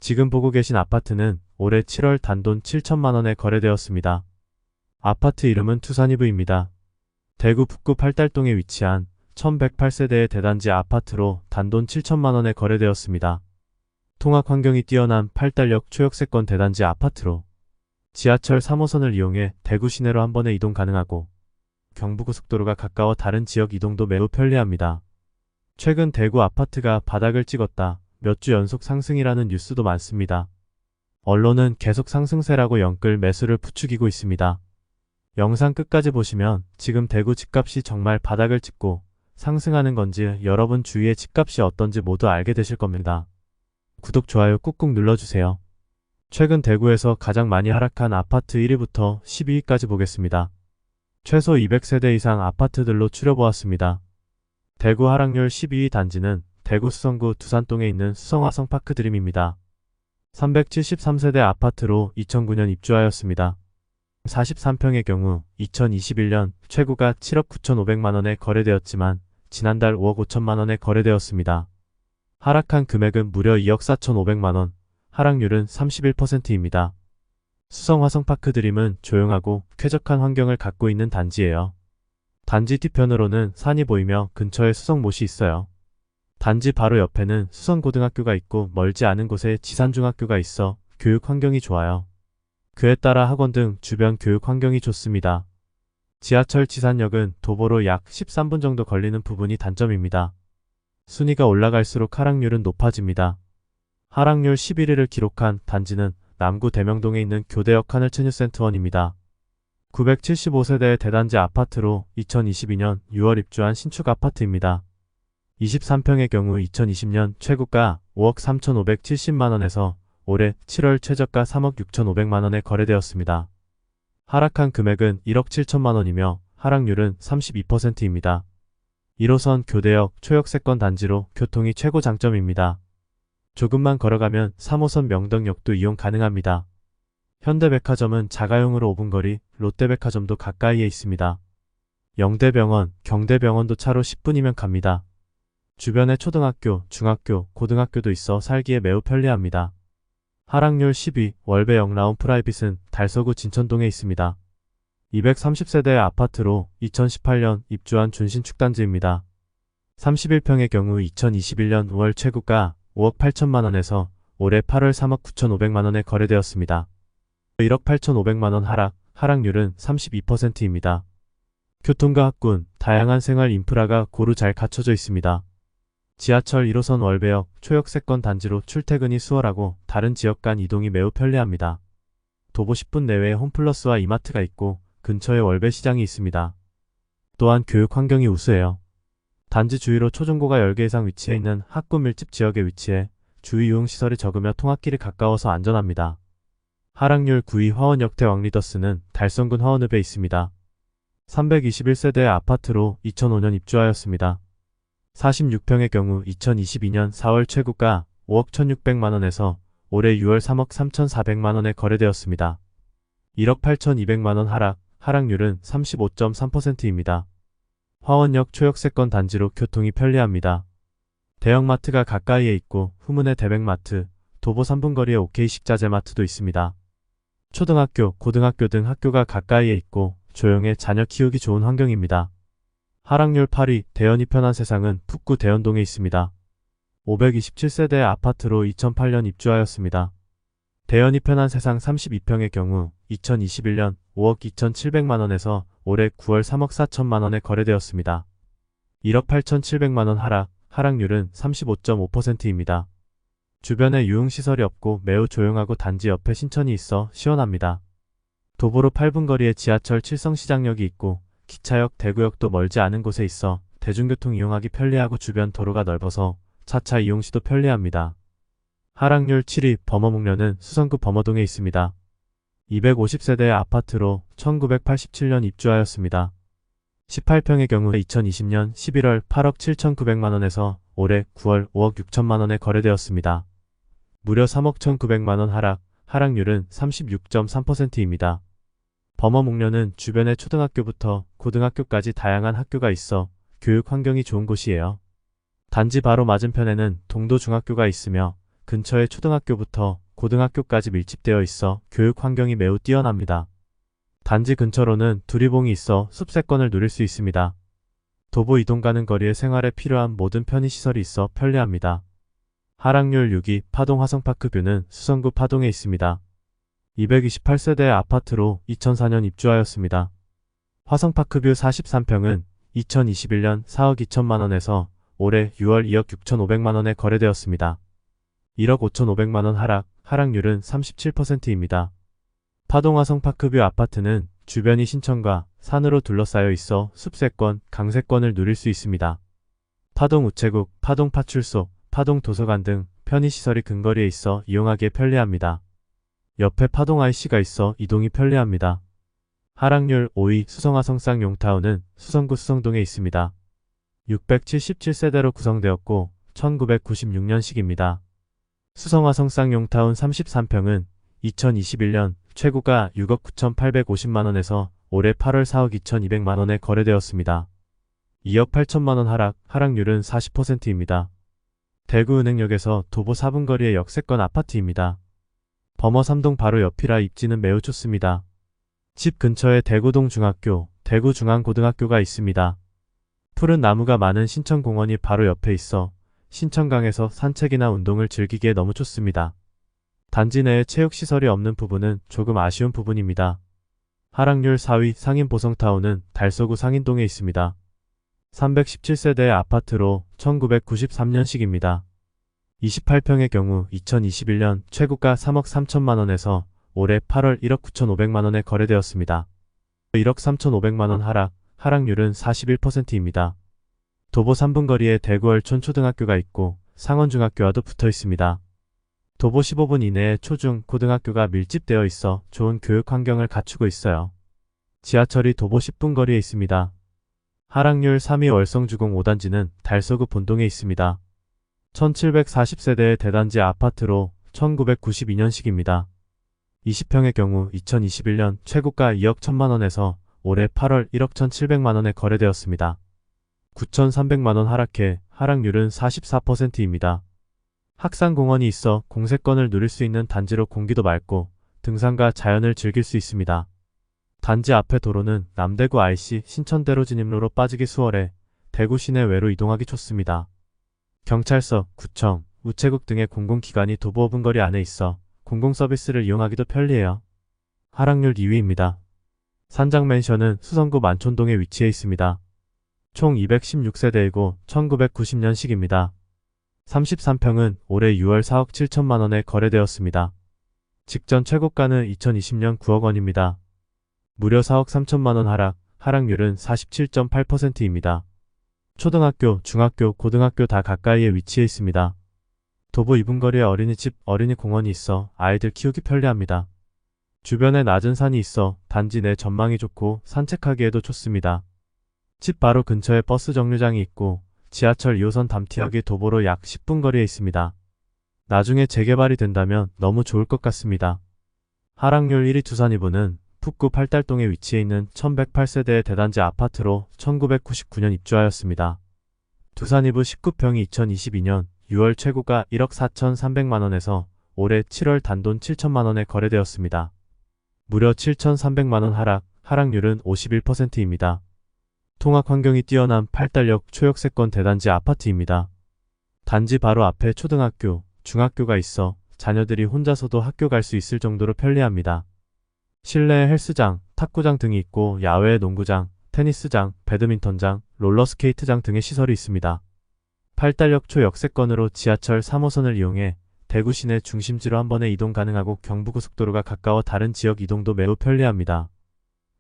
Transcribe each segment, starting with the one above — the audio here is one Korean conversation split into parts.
지금 보고 계신 아파트는 올해 7월 단돈 7천만 원에 거래되었습니다. 아파트 이름은 투산이브입니다. 대구 북구 팔달동에 위치한 1108세대의 대단지 아파트로 단돈 7천만 원에 거래되었습니다. 통학 환경이 뛰어난 팔달역 초역세권 대단지 아파트로 지하철 3호선을 이용해 대구 시내로 한 번에 이동 가능하고 경부고속도로가 가까워 다른 지역 이동도 매우 편리합니다. 최근 대구 아파트가 바닥을 찍었다, 몇 주 연속 상승이라는 뉴스도 많습니다. 언론은 계속 상승세라고 영끌 매수를 부추기고 있습니다. 영상 끝까지 보시면 지금 대구 집값이 정말 바닥을 찍고 상승하는 건지 여러분 주위의 집값이 어떤지 모두 알게 되실 겁니다. 구독, 좋아요 꾹꾹 눌러주세요. 최근 대구에서 가장 많이 하락한 아파트 1위부터 12위까지 보겠습니다. 최소 200세대 이상 아파트들로 추려보았습니다. 대구 하락률 12위 단지는 대구 수성구 두산동에 있는 수성화성파크드림입니다. 373세대 아파트로 2009년 입주하였습니다. 43평의 경우 2021년 최고가 7억 9,500만원에 거래되었지만 지난달 5억 5천만원에 거래되었습니다. 하락한 금액은 무려 2억 4,500만원, 하락률은 31%입니다. 수성화성파크드림은 조용하고 쾌적한 환경을 갖고 있는 단지예요. 단지 뒤편으로는 산이 보이며 근처에 수성못이 있어요. 단지 바로 옆에는 수성고등학교가 있고 멀지 않은 곳에 지산중학교가 있어 교육 환경이 좋아요. 그에 따라 학원 등 주변 교육 환경이 좋습니다. 지하철 지산역은 도보로 약 13분 정도 걸리는 부분이 단점입니다. 순위가 올라갈수록 하락률은 높아집니다. 하락률 11위를 기록한 단지는 남구 대명동에 있는 교대역 하늘체뉴센터원입니다. 975세대의 대단지 아파트로 2022년 6월 입주한 신축 아파트입니다. 23평의 경우 2020년 최고가 5억 3,570만원에서 올해 7월 최저가 3억 6,500만원에 거래되었습니다. 하락한 금액은 1억 7천만원이며 하락률은 32%입니다. 1호선 교대역 초역세권 단지로 교통이 최고 장점입니다. 조금만 걸어가면 3호선 명덕역도 이용 가능합니다. 현대백화점은 자가용으로 5분 거리, 롯데백화점도 가까이에 있습니다. 영대병원, 경대병원도 차로 10분이면 갑니다. 주변에 초등학교, 중학교, 고등학교도 있어 살기에 매우 편리합니다. 하락률 10위, 월배 영라운 프라이빗은 달서구 진천동에 있습니다. 230세대의 아파트로 2018년 입주한 준신축단지입니다. 31평의 경우 2021년 5월 최고가 5억 8천만원에서 올해 8월 3억 9,500만원에 거래되었습니다. 1억 8,500만원 하락, 하락률은 32%입니다. 교통과 학군, 다양한 생활 인프라가 고루 잘 갖춰져 있습니다. 지하철 1호선 월배역 초역세권 단지로 출퇴근이 수월하고 다른 지역 간 이동이 매우 편리합니다. 도보 10분 내외에 홈플러스와 이마트가 있고 근처에 월배시장이 있습니다. 또한 교육 환경이 우수해요. 단지 주위로 초중고가 10개 이상 위치해 있는 학군 밀집 지역에 위치해 주위 유흥시설이 적으며 통학길이 가까워서 안전합니다. 하락률 9위 화원역대 왕리더스는 달성군 화원읍에 있습니다. 321세대의 아파트로 2005년 입주하였습니다. 46평의 경우 2022년 4월 최고가 5억 1,600만원에서 올해 6월 3억 3,400만원에 거래되었습니다. 1억 8,200만원 하락, 하락률은 35.3%입니다. 화원역 초역세권 단지로 교통이 편리합니다. 대형마트가 가까이에 있고 후문에 대백마트, 도보 3분 거리에 OK식자재마트도 있습니다. 초등학교, 고등학교 등 학교가 가까이에 있고 조용해 자녀 키우기 좋은 환경입니다. 하락률 8위, 대연이 편한 세상은 북구 대연동에 있습니다. 527세대의 아파트로 2008년 입주하였습니다. 대연이 편한 세상 32평의 경우 2021년 5억 2,700만원에서 올해 9월 3억 4천만원에 거래되었습니다. 1억 8,700만원 하락, 하락률은 35.5%입니다. 주변에 유흥시설이 없고 매우 조용하고 단지 옆에 신천이 있어 시원합니다. 도보로 8분 거리에 지하철 칠성시장역이 있고 기차역, 대구역도 멀지 않은 곳에 있어 대중교통 이용하기 편리하고 주변 도로가 넓어서 차차 이용 시도 편리합니다. 하락률 7위 범어목련은 수성구 범어동에 있습니다. 250세대의 아파트로 1987년 입주하였습니다. 18평의 경우 2020년 11월 8억 7,900만원에서 올해 9월 5억 6천만원에 거래되었습니다. 무려 3억 1,900만원 하락, 하락률은 36.3%입니다. 범어목련은 주변에 초등학교부터 고등학교까지 다양한 학교가 있어 교육 환경이 좋은 곳이에요. 단지 바로 맞은편에는 동도중학교가 있으며 근처에 초등학교부터 고등학교까지 밀집되어 있어 교육 환경이 매우 뛰어납니다. 단지 근처로는 두리봉이 있어 숲세권을 누릴 수 있습니다. 도보 이동 가는 거리에 생활에 필요한 모든 편의시설이 있어 편리합니다. 하락률 6위 파동 화성파크 뷰는 수성구 파동에 있습니다. 228세대의 아파트로 2004년 입주하였습니다. 화성파크뷰 43평은 2021년 4억 2천만원에서 올해 6월 2억 6천5백만원에 거래되었습니다. 1억 5천5백만원 하락률은 37%입니다. 파동 화성파크뷰 아파트는 주변이 신천과 산으로 둘러싸여 있어 숲세권, 강세권을 누릴 수 있습니다. 파동 우체국, 파동 파출소, 파동 도서관 등 편의시설이 근거리에 있어 이용하기에 편리합니다. 옆에 파동 IC가 있어 이동이 편리합니다. 하락률 5위 수성화성쌍 용타운은 수성구 수성동에 있습니다. 677세대로 구성되었고 1996년식입니다. 수성화성쌍 용타운 33평은 2021년 최고가 6억 9,850만원에서 올해 8월 4억 2,200만원에 거래되었습니다. 2억 8천만원 하락률은 40%입니다. 대구은행역에서 도보 4분 거리의 역세권 아파트입니다. 범어 3동 바로 옆이라 입지는 매우 좋습니다. 집 근처에 대구동 중학교, 대구중앙고등학교가 있습니다. 푸른 나무가 많은 신천공원이 바로 옆에 있어 신천강에서 산책이나 운동을 즐기기에 너무 좋습니다. 단지 내에 체육시설이 없는 부분은 조금 아쉬운 부분입니다. 하락률 4위 상인보성타운은 달서구 상인동에 있습니다. 317세대의 아파트로 1993년식입니다. 28평의 경우 2021년 최고가 3억 3천만원에서 올해 8월 1억 9천5백만원에 거래되었습니다. 1억 3천5백만원 하락률은 41%입니다. 도보 3분 거리에 대구얼촌 초등학교가 있고 상원중학교와도 붙어 있습니다. 도보 15분 이내에 초중, 고등학교가 밀집되어 있어 좋은 교육 환경을 갖추고 있어요. 지하철이 도보 10분 거리에 있습니다. 하락률 3위 월성주공 5단지는 달서구 본동에 있습니다. 1740세대의 대단지 아파트로 1992년식입니다. 20평의 경우 2021년 최고가 2억 1천만원에서 올해 8월 1억 1,700만원에 거래되었습니다. 9,300만원 하락해 하락률은 44%입니다. 학산공원이 있어 공세권을 누릴 수 있는 단지로 공기도 맑고 등산과 자연을 즐길 수 있습니다. 단지 앞에 도로는 남대구 IC 신천대로 진입로로 빠지기 수월해 대구 시내외로 이동하기 좋습니다. 경찰서, 구청, 우체국 등의 공공기관이 도보 5분 거리 안에 있어 공공서비스를 이용하기도 편리해요. 하락률 2위입니다. 산장맨션은 수성구 만촌동에 위치해 있습니다. 총 216세대이고 1990년식입니다. 33평은 올해 6월 4억 7천만원에 거래되었습니다. 직전 최고가는 2020년 9억 원입니다. 무려 4억 3천만원 하락률은 47.8%입니다. 초등학교, 중학교, 고등학교 다 가까이에 위치해 있습니다. 도보 2분 거리에 어린이집, 어린이공원이 있어 아이들 키우기 편리합니다. 주변에 낮은 산이 있어 단지 내 전망이 좋고 산책하기에도 좋습니다. 집 바로 근처에 버스 정류장이 있고 지하철 2호선 담티역이 도보로 약 10분 거리에 있습니다. 나중에 재개발이 된다면 너무 좋을 것 같습니다. 하락률 1위 두산 이브는 북구 팔달동에 위치해 있는 1108세대의 대단지 아파트로 1999년 입주하였습니다. 두산 이브 19평이 2022년 6월 최고가 1억 4,300만원에서 올해 7월 단돈 7천만원에 거래되었습니다. 무려 7,300만원 하락률은 51%입니다. 통학 환경이 뛰어난 팔달역 초역세권 대단지 아파트입니다. 단지 바로 앞에 초등학교, 중학교가 있어 자녀들이 혼자서도 학교 갈 수 있을 정도로 편리합니다. 실내에 헬스장, 탁구장 등이 있고 야외에 농구장, 테니스장, 배드민턴장, 롤러스케이트장 등의 시설이 있습니다. 팔달역 초역세권으로 지하철 3호선을 이용해 대구 시내 중심지로 한 번에 이동 가능하고 경부고속도로가 가까워 다른 지역 이동도 매우 편리합니다.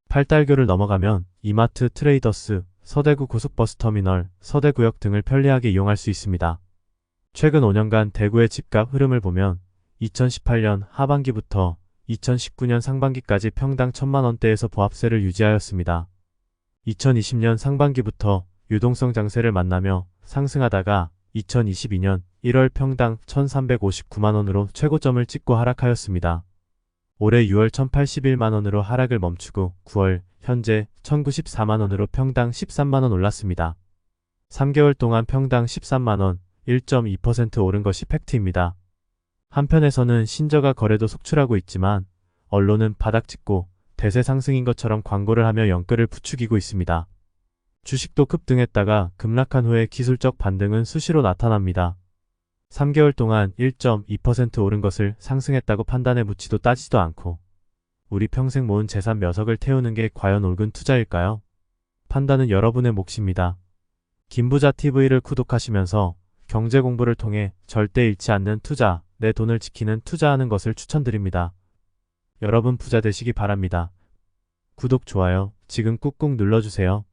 팔달교를 넘어가면 이마트, 트레이더스, 서대구 고속버스터미널, 서대구역 등을 편리하게 이용할 수 있습니다. 최근 5년간 대구의 집값 흐름을 보면 2018년 하반기부터 2019년 상반기까지 평당 1,000만원대에서 보합세를 유지하였습니다. 2020년 상반기부터 유동성 장세를 만나며 상승하다가 2022년 1월 평당 1,359만원으로 최고점을 찍고 하락하였습니다. 올해 6월 1,081만원으로 하락을 멈추고 9월 현재 1,094만원으로 평당 13만원 올랐습니다. 3개월 동안 평당 13만원, 1.2% 오른 것이 팩트입니다. 한편에서는 신저가 거래도 속출하고 있지만 언론은 바닥 찍고 대세 상승인 것처럼 광고를 하며 영끌을 부추기고 있습니다. 주식도 급등했다가 급락한 후에 기술적 반등은 수시로 나타납니다. 3개월 동안 1.2% 오른 것을 상승했다고 판단해 묻지도 따지도 않고 우리 평생 모은 재산 몇 억을 태우는 게 과연 옳은 투자일까요? 판단은 여러분의 몫입니다. 김부자TV를 구독하시면서 경제 공부를 통해 절대 잃지 않는 투자, 내 돈을 지키는 투자하는 것을 추천드립니다. 여러분 부자 되시기 바랍니다. 구독, 좋아요 지금 꾹꾹 눌러주세요.